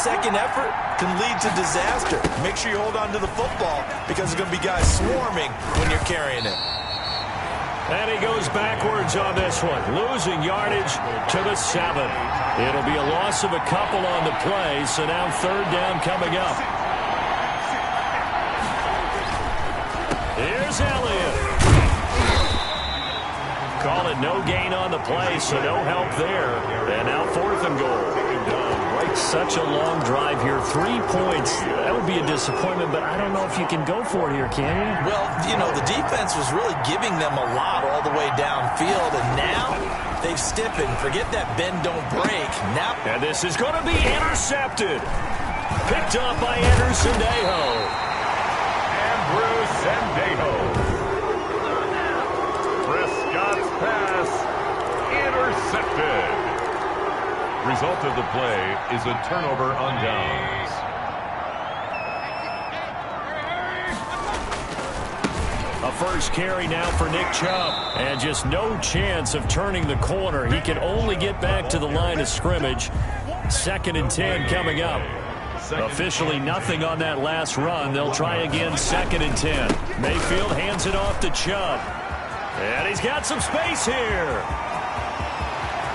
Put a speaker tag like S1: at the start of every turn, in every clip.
S1: second effort can lead to disaster. Make sure you hold on to the football because there's going to be guys swarming when you're carrying it.
S2: And he goes backwards on this one, losing yardage to the 7. It'll be a loss of a couple on the play, so now third down coming up. Here's Elliott. Call it no gain on the play, so no help there. And now 4th and goal. Such a long drive here. 3 points. That would be a disappointment, but I don't know if you can go for it here, can you?
S1: Well, you know, the defense was really giving them a lot all the way downfield, and now they've stiffened. Forget that bend, don't break. Now,
S2: and this is going to be intercepted. Picked up by Andrew Cestou.
S3: Andrew Cestou. Prescott's pass intercepted. Result of the play is a turnover on downs.
S2: A first carry now for Nick Chubb. And just no chance of turning the corner. He can only get back to the line of scrimmage. 2nd and 10 coming up. Officially nothing on that last run. They'll try again 2nd and 10. Mayfield hands it off to Chubb. And he's got some space here.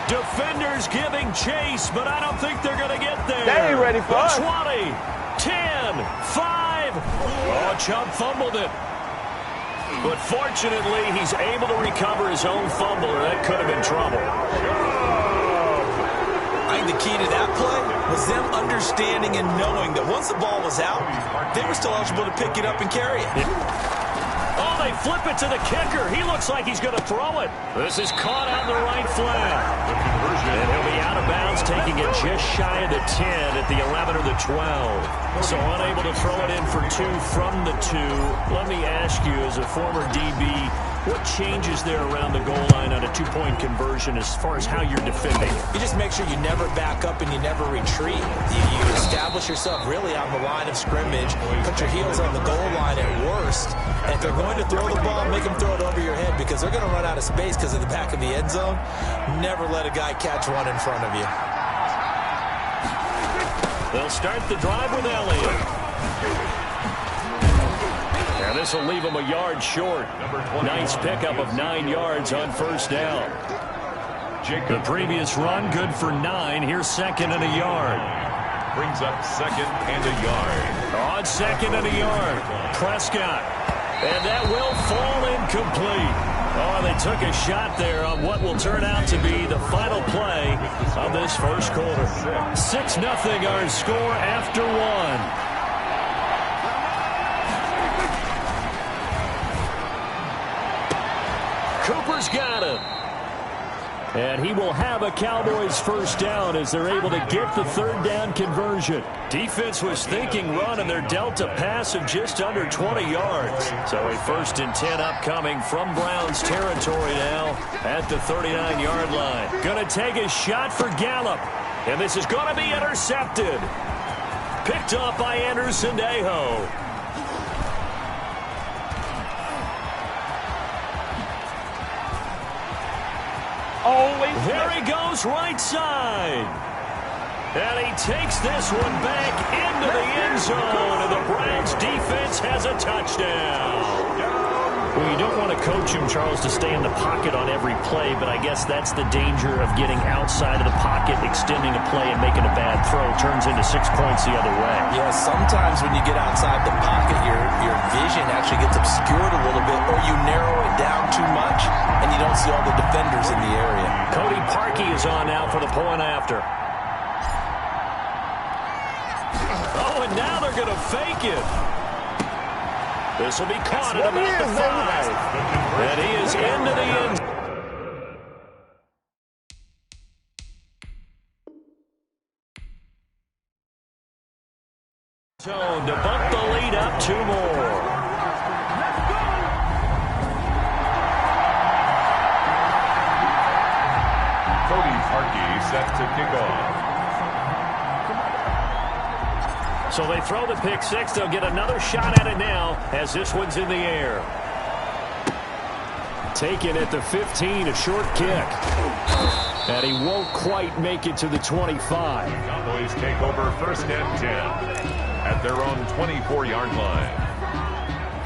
S2: Defenders giving chase, but I don't think they're going to get there.
S4: They ain't ready for us.
S2: 20, 10, 5. Oh, Chubb fumbled it. But fortunately, he's able to recover his own fumble, or that could have been trouble.
S1: I think the key to that play was them understanding and knowing that once the ball was out, they were still eligible to pick it up and carry it.
S2: Oh, they flip it to the kicker. He looks like he's going to throw it. This is caught out in the right flat. And he'll be out of bounds, taking it just shy of the 10 at the 11 or the 12. So unable to throw it in for 2 from the 2. Let me ask you, as a former DB, what changes there around the goal line on a 2-point conversion as far as how you're defending?
S1: You just make sure you never back up and you never retreat. You establish yourself really on the line of scrimmage, put your heels on the goal line at worst, and if they're going to throw the ball, make them throw it over your head because they're going to run out of space because of the back of the end zone. Never let a guy catch one in front of you.
S2: They'll start the drive with Elliott. And this will leave him a yard short. Nice pickup of 9 yards on first down. The previous run, good for 9. Here's 2nd and a yard.
S3: Brings up 2nd and a yard.
S2: On 2nd and a yard, Prescott. And that will fall incomplete. Oh, they took a shot there on what will turn out to be the final play of this first quarter. 6-0 our score after 1. Cooper's got it. And he will have a Cowboys first down as they're able to get the 3rd down conversion. Defense was thinking run, and they're dealt a pass of just under 20 yards. So a 1st and 10 upcoming from Browns territory now at the 39-yard line. Going to take a shot for Gallup. And this is going to be intercepted. Picked up by Andrew Cestou. There he goes right side. And he takes this one back into the end zone. And the Browns defense has a touchdown. Well, you don't want to coach him, Charles, to stay in the pocket on every play, but I guess that's the danger of getting outside of the pocket, extending a play, and making a bad throw. Turns into 6 points the other way.
S1: Yeah, sometimes when you get outside the pocket, your vision actually gets obscured a little bit, or you narrow it down too much, and you don't see all the defenders in the area.
S2: Cody Parkey is on now for the point after. Oh, and now they're going to fake it. This will be caught at about the 5. And he is into the end zone to bump the lead up 2 more.
S3: Cody Parkey set to kick off.
S2: So they throw the pick 6. They'll get another shot at it now as this one's in the air. Taken at the 15, a short kick. And he won't quite make it to the 25.
S3: Cowboys take over 1st and 10 at their own 24-yard line.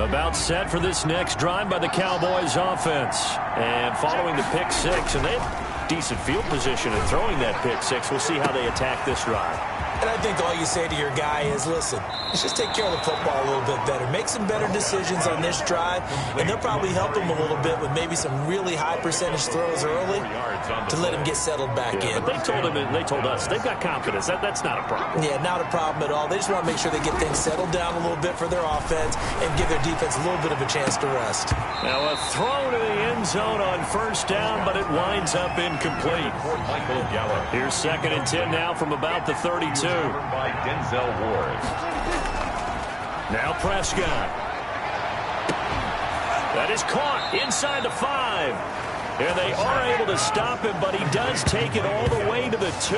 S2: About set for this next drive by the Cowboys offense. And following the pick six, and they have decent field position in throwing that pick six. We'll see how they attack this drive.
S1: And I think all you say to your guy is, listen, let's just take care of the football a little bit better. Make some better decisions on this drive, and they'll probably help him a little bit with maybe some really high percentage throws early to let him get settled back in.
S2: But they told us they've got confidence. That's not a problem.
S1: Yeah, not a problem at all. They just want to make sure they get things settled down a little bit for their offense and give their defense a little bit of a chance to rest.
S2: Now a throw to the end zone on 1st down, but it winds up incomplete. Here's 2nd and 10 now from about the 32.
S3: By Denzel Ward.
S2: Now Prescott. That is caught inside the 5. And they are able to stop him, but he does take it all the way to the 2.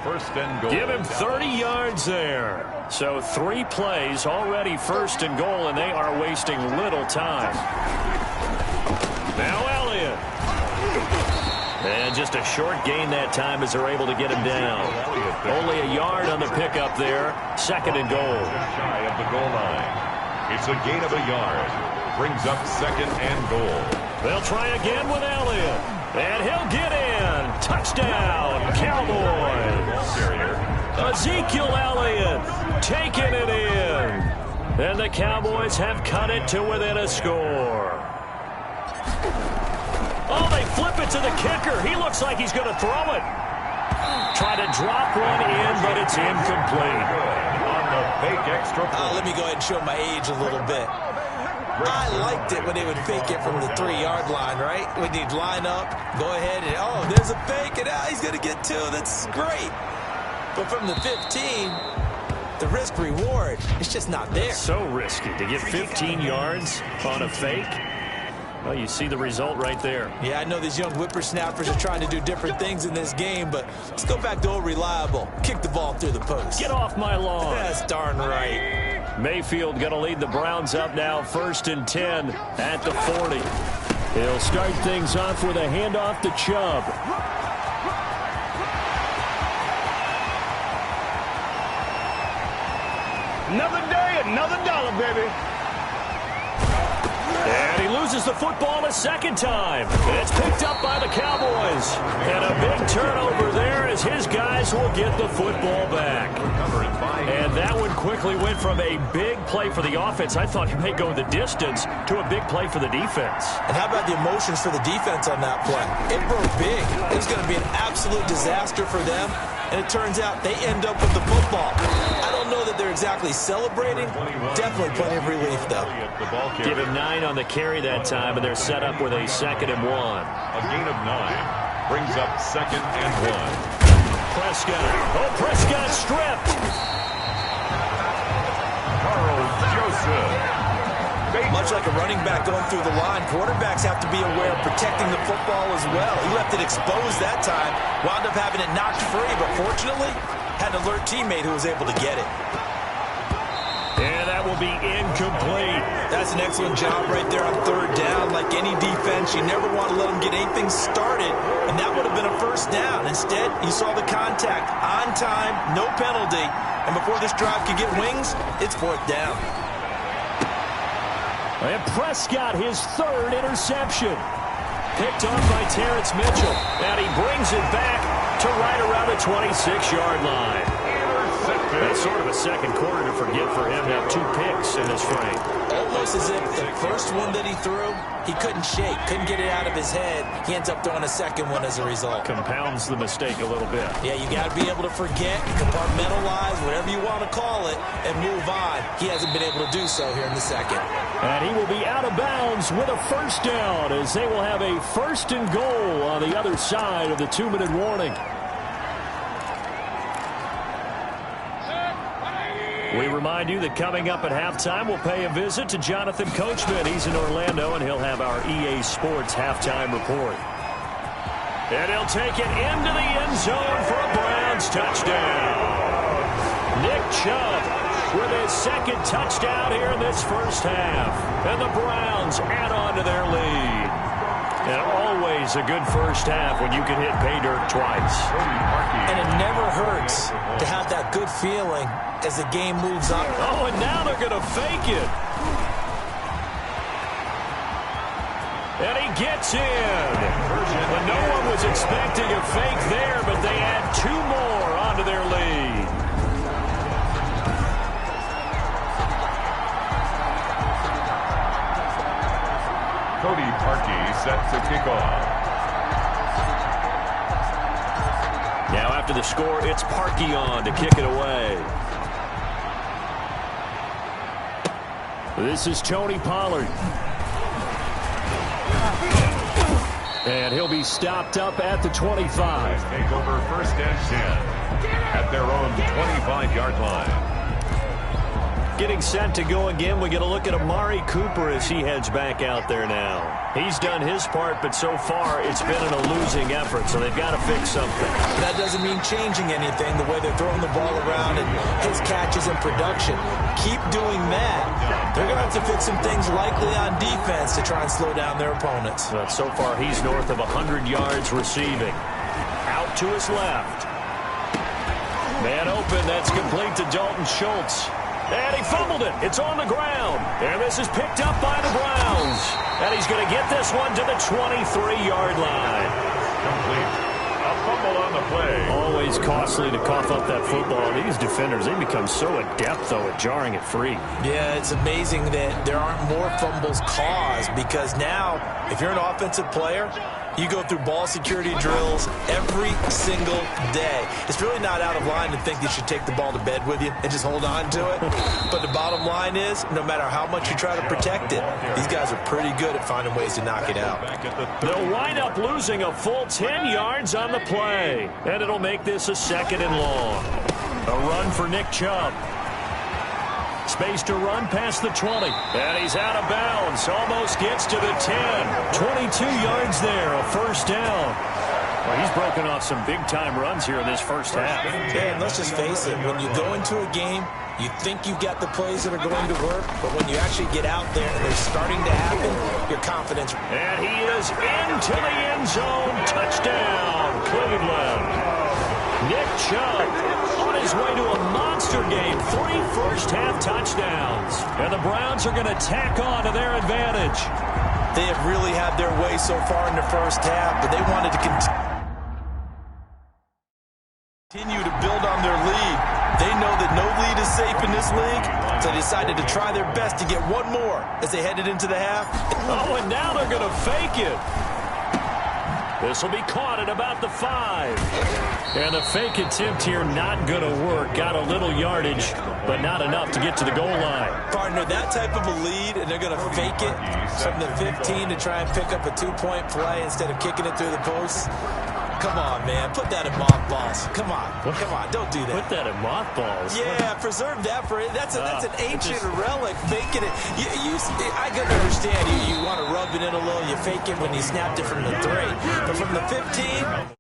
S3: 1st and goal.
S2: Give him 30 yards there. So 3 plays already 1st and goal, and they are wasting little time. Now Elliott. And just a short gain that time as they're able to get him down. Only a yard on the pickup there. 2nd and goal.
S3: Shy of the goal line. It's a gain of a yard. Brings up 2nd and goal.
S2: They'll try again with Elliott. And he'll get in. Touchdown, Cowboys. Ezekiel Elliott taking it in. And the Cowboys have cut it to within a score. Oh, they flip it to the kicker. He looks like he's going to throw it. Try to drop one in, but it's incomplete.
S3: On the fake extra point.
S1: Let me go ahead and show my age a little bit. I liked it when they would fake it from the 3-yard line, right? When you'd line up, go ahead, and oh, there's a fake, and he's going to get 2. That's great. But from the 15, the risk-reward, it's just not there.
S2: So risky to get 15 yards on a fake. Well, you see the result right there.
S1: Yeah, I know these young whippersnappers are trying to do different things in this game, but let's go back to old reliable. Kick the ball through the post.
S2: Get off my lawn.
S1: That's darn right.
S2: Mayfield going to lead the Browns up now 1st and 10 at the 40. He'll start things off with a handoff to Chubb.
S4: Another day, another dollar, baby.
S2: And he loses the football a 2nd time. It's picked up by the Cowboys. And a big turnover there as his guys will get the football back. And that one quickly went from a big play for the offense, I thought he may go the distance, to a big play for the defense.
S1: And how about the emotions for the defense on that play? It broke big. It was going to be an absolute disaster for them. And it turns out they end up with the football. I don't know that they're exactly celebrating. Definitely plenty of relief, though.
S2: Give him 9 on the carry that time, and they're set up with a 2nd and 1.
S3: A gain of 9 brings up 2nd and 1.
S2: Prescott. Oh, Prescott stripped.
S3: Carl Joseph.
S1: Much like a running back going through the line, quarterbacks have to be aware of protecting the football as well. He left it exposed that time, wound up having it knocked free, but fortunately, had an alert teammate who was able to get it.
S2: And that will be incomplete.
S1: That's an excellent job right there on 3rd down. Like any defense, you never want to let them get anything started, and that would have been a 1st down. Instead, you saw the contact on time, no penalty, and before this drive could get wings, it's 4th down.
S2: And Prescott, his 3rd interception. Picked off by Terrence Mitchell. And he brings it back to right around the 26-yard line. That's sort of a 2nd quarter to forget for him to have 2 picks in this frame.
S1: Almost as if the first one that he threw, he couldn't shake, couldn't get it out of his head. He ends up throwing a 2nd one as a result.
S2: Compounds the mistake a little bit.
S1: Yeah, you got to be able to forget, compartmentalize, whatever you want to call it, and move on. He hasn't been able to do so here in the 2nd.
S2: And he will be out of bounds with a 1st down as they will have a 1st and goal on the other side of the 2-minute warning. We remind you that coming up at halftime, we'll pay a visit to Jonathan Coachman. He's in Orlando, and he'll have our EA Sports halftime report. And he'll take it into the end zone for a Browns touchdown. Nick Chubb with his 2nd touchdown here in this 1st half. And the Browns add on to their lead. And always a good first half when you can hit pay dirt twice.
S1: And it never hurts to have that good feeling as the game moves on.
S2: Oh, and now they're going to fake it. And he gets in. And no one was expecting a fake there, but they add 2 more onto their lead.
S3: Cody Parkey set to kick off.
S2: Now after the score, it's Parkey on to kick it away. This is Tony Pollard. And he'll be stopped up at the 25.
S3: Take over first and 10 at their own 25-yard line.
S2: Getting set to go again. We get a look at Amari Cooper as he heads back out there now. He's done his part, but so far it's been in a losing effort, so they've got to fix something.
S1: That doesn't mean changing anything, the way they're throwing the ball around and his catches and production. Keep doing that. They're going to have to fix some things likely on defense to try and slow down their opponents.
S2: But so far he's north of 100 yards receiving. Out to his left. Man open, that's complete to Dalton Schultz. And he fumbled it. It's on the ground. And this is picked up by the Browns. And he's going to get this one to the 23-yard line.
S3: Complete. A fumble on the play.
S2: Always costly to cough up that football. These defenders, they become so adept, though, at jarring it free.
S1: Yeah, it's amazing that there aren't more fumbles caused because now, if you're an offensive player, you go through ball security drills every single day. It's really not out of line to think you should take the ball to bed with you and just hold on to it. But the bottom line is, no matter how much you try to protect it, these guys are pretty good at finding ways to knock it out.
S2: They'll wind up losing a full 10 yards on the play. And it'll make this a 2nd and long. A run for Nick Chubb. Space to run past the 20. And he's out of bounds. Almost gets to the 10. 22 yards there, a first down. Well, he's broken off some big-time runs here in this first half.
S1: Yeah, and let's just face it. When you go into a game, you think you've got the plays that are going to work, but when you actually get out there and they're starting to happen, your confidence.
S2: And he is into the end zone. Touchdown, Cleveland. Nick Chubb on his way to a monster game. 3 first-half touchdowns. And the Browns are going to tack on to their advantage.
S1: They have really had their way so far in the first half, but they wanted to continue to build on their lead. They know that no lead is safe in this league, so they decided to try their best to get one more as they headed into the half.
S2: Oh, and now they're going to fake it. This will be caught at about the 5. And the fake attempt here not going to work. Got a little yardage, but not enough to get to the goal line.
S1: Partner, that type of a lead, and they're going to fake it from the 15 to try and pick up a 2-point play instead of kicking it through the posts. Come on, man. Put that in mothballs. Come on. Come on. Don't do that.
S2: Put that in mothballs.
S1: Yeah, preserve that for it. That's an ancient relic. Faking it. I can understand you want to rub it in a little. You fake it when you snapped it from the 3. But from the 15...